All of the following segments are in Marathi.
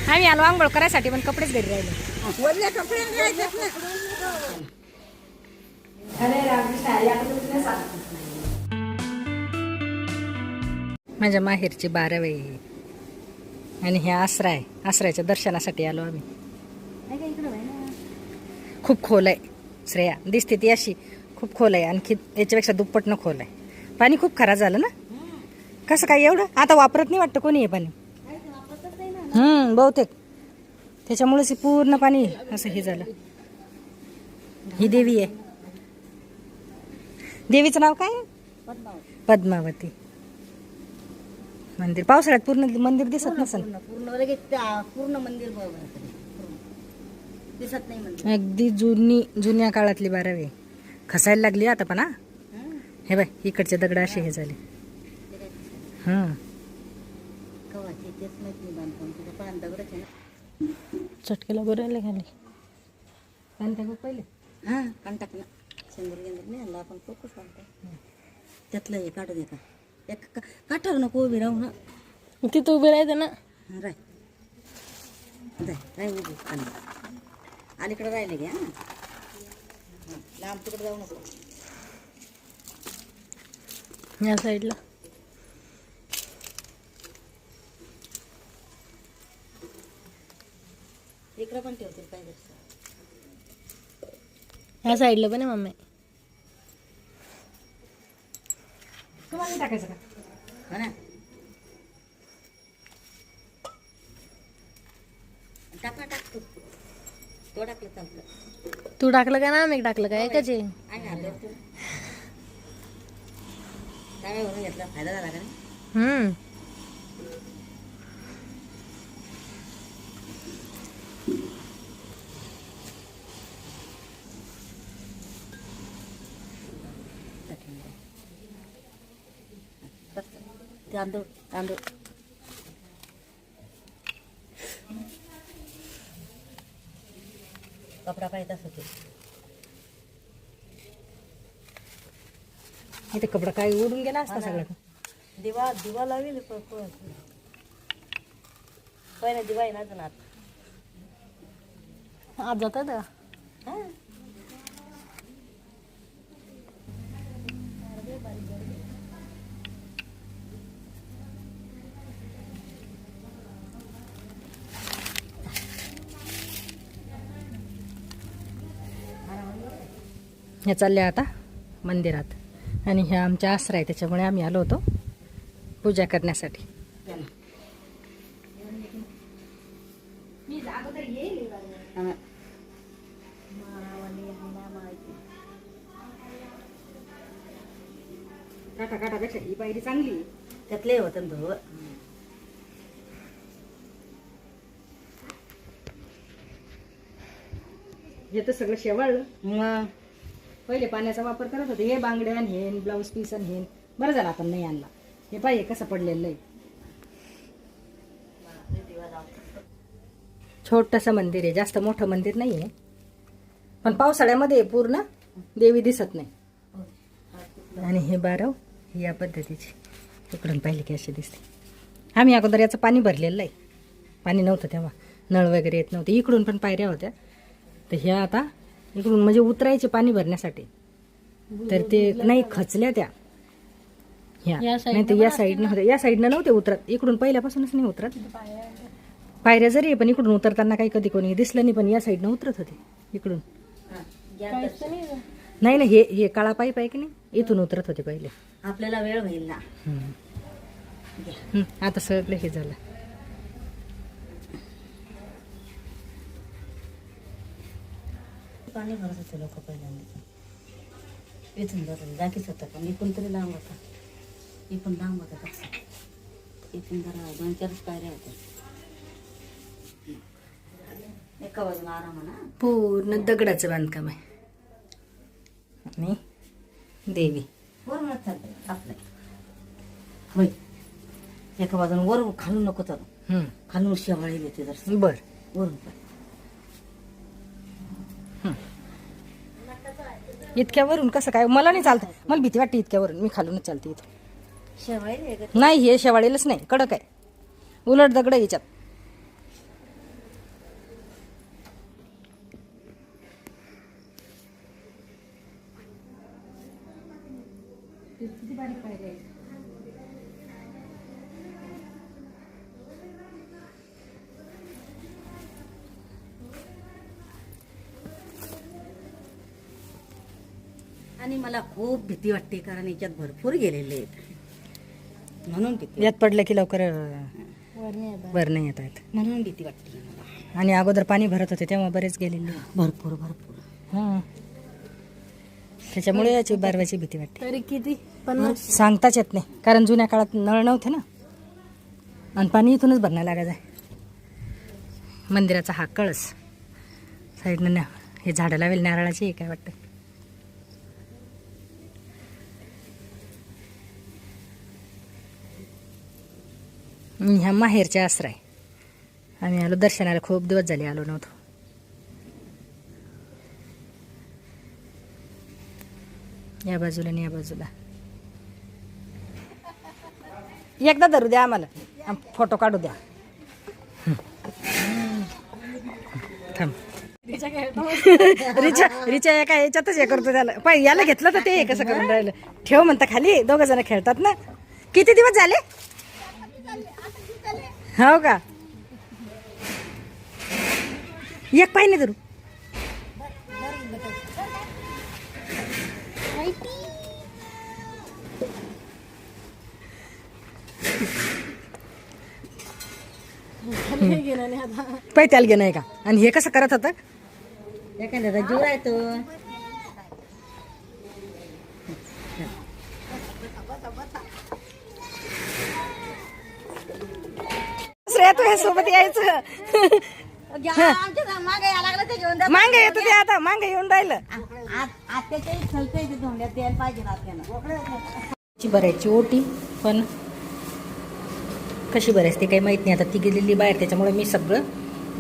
आम्ही आलो आंघोळ करायसाठी पण कपडेच घरी राहिले. वरले कपडे राहतात ना. माझ्या माहेरची 12वी आणि हे आश्रय आश्रयाच्या दर्शनासाठी आलो आम्ही. खूप खोल आहे श्रेया, दिसते ती अशी खूप खोल आहे, आणखी याच्यापेक्षा दुप्पट न खोल आहे. पाणी खूप खराब झालं ना. कसं काय एवढं आता वापरत नाही वाटतं कोणी हे पाणी. बहुतेक त्याच्यामुळेच पूर्ण पाणी असं हे झालं. ही देवी आहे. देवीचं नाव काय? पद्मावती. मंदिर पावसाळ्यात पूर्ण मंदिर दिसत नसेल. पूर्ण मंदिर दिसत नाही मंदिर. अगदी जुन्या काळातली 12वी खसायला लागली आता पण. हे बाय इकडचे दगड असे हे झाले. चटकेला बरं खाली पाणी टाकू पहिले. पाणी टाक ना. शेंदूर गेंदूर नाही आणला आपण कोकूच आणतो. त्यातलं हे काढू दे का. एक काठावर नको उभी राहू ना. तिथं उभे राहायचं ना. राय उभी अलीकडे राहिले घ्या. लांब तिकडे जाऊ नको. या साईडला इकडे पण ठेवतील पाहिजे. ह्या साईडला पण आहे मम्मी. तुम्हाला टाकायचं का? हो ना. टाक तू. तो टाकलं चालतं. तू टाकलं का ना आम्ही टाकलं का? एकच आहे. आणि आलं तू काय म्हणून घेतला फायदा झाला का नाही. तांदूळ तांदूळ कपडा पाहिजे असं ते. इथे कपडा काय उडून गेला असता सगळं. दिवा लावेल पहिला दिवा आहे ना अजून आज जातात का? हे चालले आता मंदिरात आणि हे आमच्या आश्रय आहे त्याच्यामुळे आम्ही आलो होतो पूजा करण्यासाठी. काटापेक्षा ही पायरी चांगली. त्यातले होतं धुव. हे तर सगळं शेवाळ. पहिले पाण्याचा वापर करत होते. हे बांगड्या हेन ब्लाऊज पीस हेन. बरं झालं आपण नाही आणला. हे पाहिजे कसं पडलेलं आहे. छोटंसं मंदिर आहे, जास्त मोठं मंदिर नाही आहे. पण पावसाळ्यामध्ये पूर्ण देवी दिसत नाही. आणि हे बारव या पद्धतीची इकडून पाहिली की अशी दिसते. आम्ही अगोदर याचं पाणी भरलेलं आहे. पाणी नव्हतं तेव्हा, नळ वगैरे येत नव्हते. इकडून पण पायऱ्या होत्या. तर ह्या आता इकडून म्हणजे उतरायचे पाणी भरण्यासाठी. तर ते नाही खचल्या त्या ह्या. नाही तर या साईडनं होत्या. या साईडनं नव्हते उतरत. इकडून पहिल्यापासूनच नाही उतरत. पायऱ्या जरी पण इकडून उतरताना काही कधी कोणी दिसलं नाही. पण या साईडनं उतरत होते इकडून. नाही ना, हे काळा पाईप आहे की नाही, इथून उतरत होते पहिले. आपल्याला वेळ होईल ना. आता सगळं हे झालं. पाणी भरत होते लोक पहिल्यांदा. इथून जाकीच होता पण इकून तरी लांब होता. इकून लांब होता तसं. इथून जरा 2-4 पायऱ्या होत्या. एका बाजूला आराम ना. पूर्ण दगडाचं बांधकाम आहे. आणि देवी वरूनच चालतं आपलं. होय, एका बाजूला वरून खालून नको चालू. खालून शेवाळी येते जर. बर वरून पण इतक्यावरून कसं काय? मला नाही चालतं. मला भीती वाटते इतक्यावरून. मी खालूनच चालते इथं. शेवाळी नाही, हे शेवाळीलाच नाही, कडक आहे. उलट दगड याच्यात. किती बारीक पाहिजे. आणि मला खूप भीती वाटते कारण याच्यात भरपूर गेलेले आहेत म्हणून भीती यात पडलं की लवकर वर नाही येत आहेत. म्हणून भीती वाटते मला. आणि अगोदर पाणी भरत होते तेव्हा बरेच गेलेले. भरपूर भरपूर हां, त्याच्यामुळे याची बारवायची भीती वाटते. तरी किती सांगताच येत नाही कारण जुन्या काळात नळ नव्हते ना आणि पाणी इथूनच भरण्याला लागायचं आहे. मंदिराचा हा कळस साईडनं हे झाडं लावेल नारळाची आहे काय वाटतं. ह्या माहेरच्या आश्रय आम्ही आलो दर्शनाला. खूप दिवस झाले आलो नव्हतो. या बाजूला आणि या बाजूला. एकदा धरू द्या आम्हाला, फोटो काढू द्या. थांब. रिचा एका याच्यातच हे करतो त्याला. पाय याला घेतलं तर ते कसं करून राहिलं. ठेव म्हणता खाली, दोघं जण खेळतात ना. किती दिवस झाले हो का. एक पाय नाही धरू. पाय त्याला घेणं आहे का. आणि हे कसं करत होतं एखाद्याचा जीव आहे तो. तू हे सोबत यायचं. मांग येतो ते आता. मांग येऊन राहिलं. भरायची ओटी पण कशी भरायची ते काही माहित नाही. आता ती गेलेली बाहेर त्याच्यामुळे मी सगळं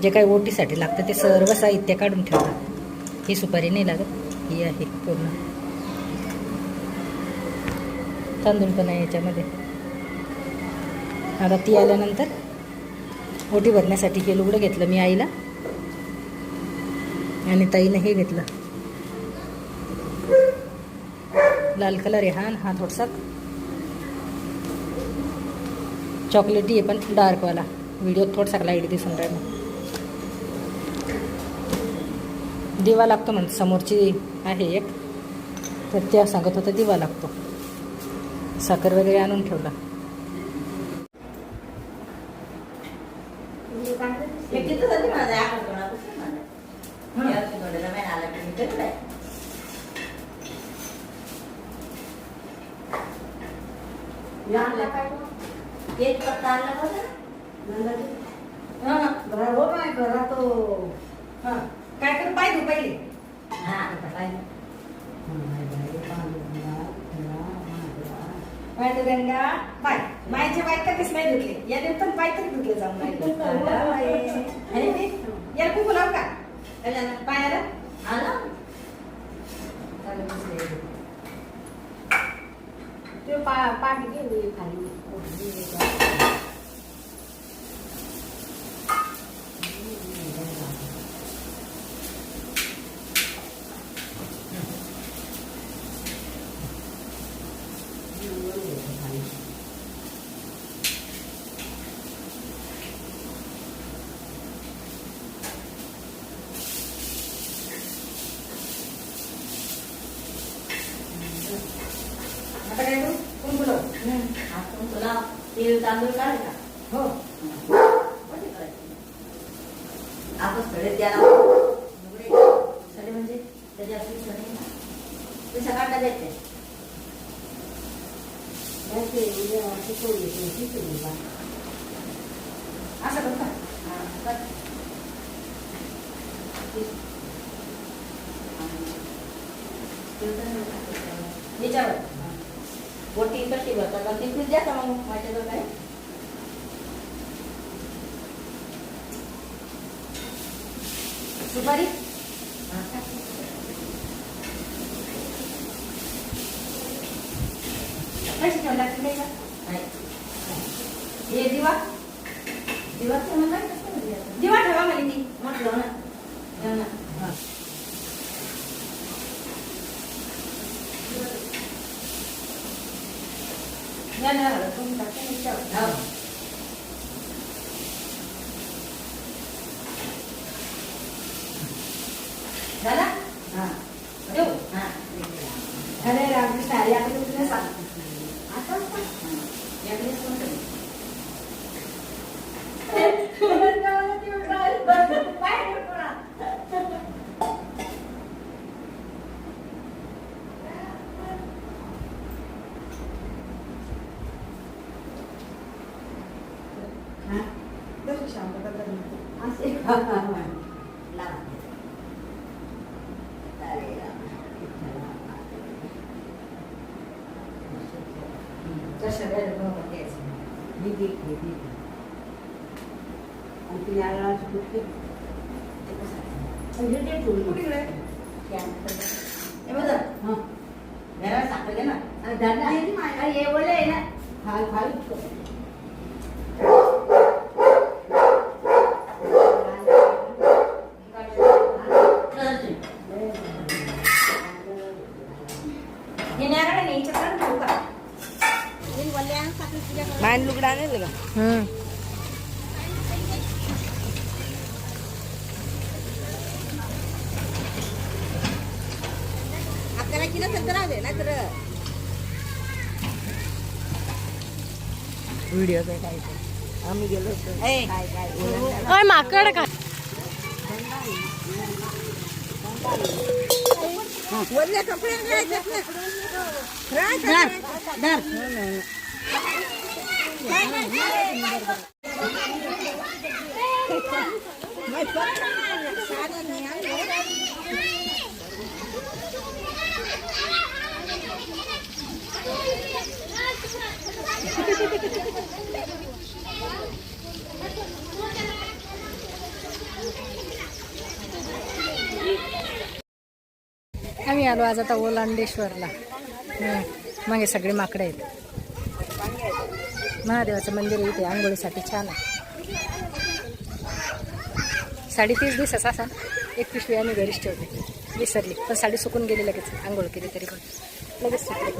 जे काही ओटीसाठी लागतं ते सर्व साहित्य काढून ठेवलं. ही सुपारी नाही लागत, ही आहे पूर्ण. तांदूळ पण आहे याच्यामध्ये. आता ती आल्यानंतर ओटी भरण्यासाठी हे लुगडं घेतलं मी आईला आणि ताईनं हे घेतलं लाल कलर आहे हा. हा थोडासा चॉकलेटी आहे पण डार्कवाला. व्हिडिओ थोडासा लाईट दिसून राहिला. दिवा लागतो म्हणून समोरची आहे एक तर त्या सांगत होतं दिवा लागतो. साखर वगैरे आणून ठेवला. एक पत्ता आणला होता काय कर पाय धु पहिले. पांडुरंगा पाय मायच्या पाय कधीच नाही धुतले. याने पण पाय तरी धुतले जाऊन राहिले. याला खूप लाव का पायाला आला ते पाणी घेऊ खाली. आता काय करू कोण बोलव. आपण तुला तेल तांदूळ काढ का. हो आपण सडे द्यायला सडे म्हणजे त्याच्या ते सकाळला देते. असं करता याच्यावर बोटी कशी भरतात तिथे द्या का मग माझ्याजवळ काय. सुपारी कशी ठेवून लागते नाही का. हे दिवा दिवस म्हणा दिवा ठेवा म्हणे ती. म्हटलं ना झाला हरे रामकृष्ण हरे याकडे तुला सांग आता याकडे मान लुगड़ा नहीं लगा आपल्याला किती सत्तर दे ना तर व्हिडिओ काढायचा आम्ही गेलो काय माकड काय वरल्या कपड्या आम्ही आलो आज आता ओलांडेश्वरला. मागे सगळे माकडे आहेत. महादेवाचं मंदिर आहे इथे, आंघोळीसाठी छान आहे. 30.5 दिवसाचा असा एक पिशवी आम्ही घरीच ठेवते, विसरली पण साडी सुकून गेली लगेच. आंघोळ केली तरी पण लगेच सुकली,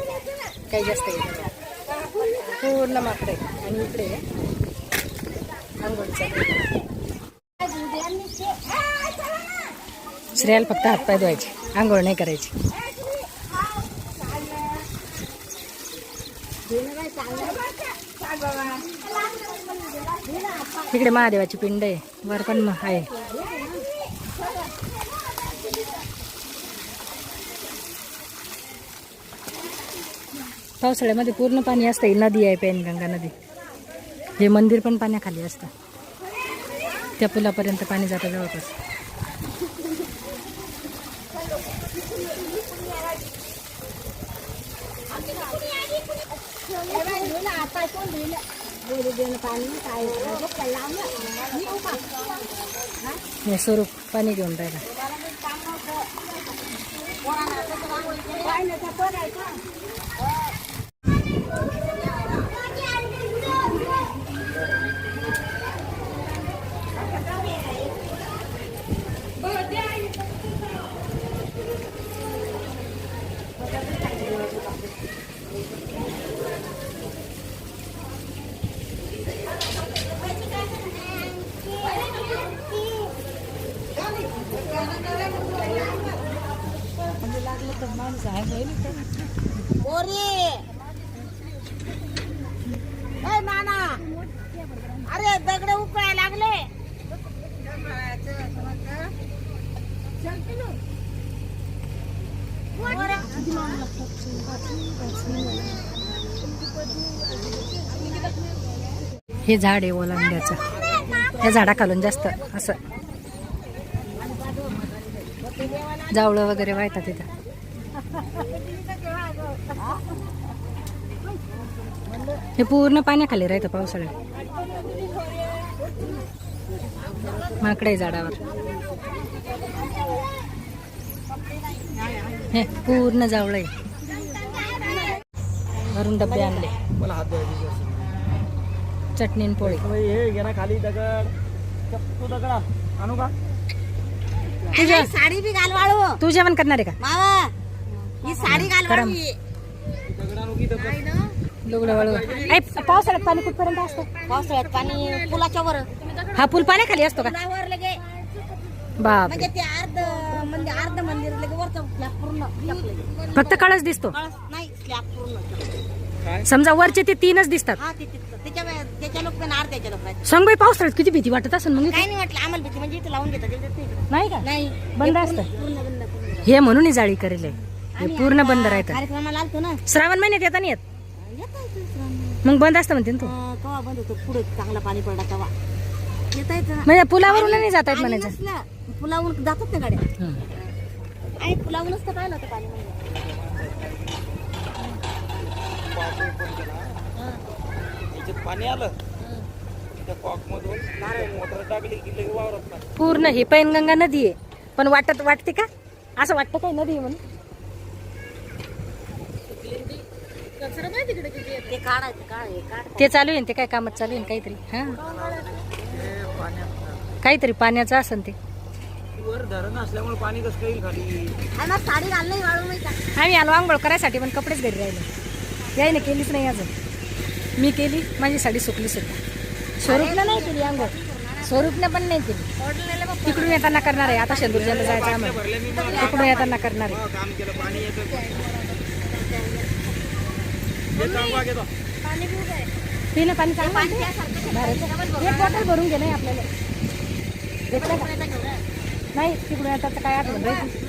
काही जास्त गेलं. पूर्ण माकडे आहे आणि इकडे आंघोळीचा श्रेयाला फक्त हातपाय धुवायचे, आंघोळ नाही करायची. तिकडे महादेवाची पिंड आहे, वर पण आहे. पावसाळ्यामध्ये पूर्ण पाणी असतं. ही नदी आहे पैनगंगा नदी. हे मंदिर पण पाण्याखाली असतं. त्या पुलापर्यंत पाणी जातं जवळपास. हे स्वरूप पाणी घेऊन राहिला. अरे दगड उकळायला लागले. हे झाड आहे ओलांड्याचं. या झाडाखालून जास्त असं जावळं वगैरे वाहतात तिथं. हे पूर्ण पाण्याखाली राहतं पावसाळ्यात. माकडे झाडावर. हे पूर्ण जावळं आहे. वरून डब्बे आणले, मला हात द्यायची चटणी आणि पोळी. हे घे ना खाली दगड. तू दगड आणू का? साडी बी घालवाळू. तू जेवण करणार आहे का? मावा ही साडी घालवाळू. दगड आणू की दगड? लुगडं वाळू आई पावसाळ्यात पाणी कुठपर्यंत असतं? पावसाळ्यात पाणी पुलाच्या वर हा पूल पाण्याखाली असतो का? पुलावर लगे बाप म्हणजे ते अर्ध मंदिर लगे वरचं स्लॅब पूर्ण टाकलंय. फक्त कळस दिसतो. कळस नाही स्लॅब पूर्ण. समजा वरचे ते 3च दिसतात. हा त्याच्या लोक पण अर्ध्याच्या लोक आहेत. सांग बाई पावसाळ्यात किती भीती वाटत असेल मग? काय नाही वाटलं आम्हाला भीती म्हणजे इथे लावून घेतात इथे इकडं. नाही का? नाही बंद हे असतं. पूर्ण बंद. हे म्हणून ही जाळी करेल आहे. हे पूर्ण बंद राहतं. कार्यक्रमाला आलतो ना श्रावण महिन्यात येता नाही येत येता येतं मग बंद असतं म्हणते ना तू. कवा बंद होतो पुढे चांगला पाणी पडला तेव्हा येता येतं ना. म्हणजे पुलावरून नाही जात आहेत आणि म्हणायचं. नसलं, पुलावरून जातात ना गाड्या हं. आणि पुलावरूनच तर पाहिलं होतं पाणी म्हणजे याच्यात पाणी आलं त्या कॉक मधून मोटर टाकली की लगे वावरत नाही. पूर्ण हे पैनगंगा नदी आहे. पण वाटते का असं वाटतं काय नदी आहे म्हणून? ते काढायचं काढ ते चालू आहे ना, ते काय कामात चालू आहे ना काहीतरी. हा काहीतरी पाण्याचं असन ते. वर धरण असल्यामुळे पाणी कसं काही खाली. आणि मग साडी घाल नाही वाळू नाही का आम्ही आलो आंघोळ करायसाठी पण कपडेच घरी राहिले. यायने केलीच नाही अजून. मी केली माझी साडी सुकली सुद्धा. स्वरूपला नाही केली आंघोळ. स्वरूपने पण नाही केली. तिकडून येताना करणार आहे. आता शेंदूरच्याला जायचं आम्हाला. तिकडून येताना करणार आहे. काम केलं पाणी येतं. येतो आंबा घेतो. पिणं पाणी चांगलं आहे. एक बॉटल भरून घे नाही आपल्याला. घेतलं का? नाही तिकडून येतात काय आठवण राहायची.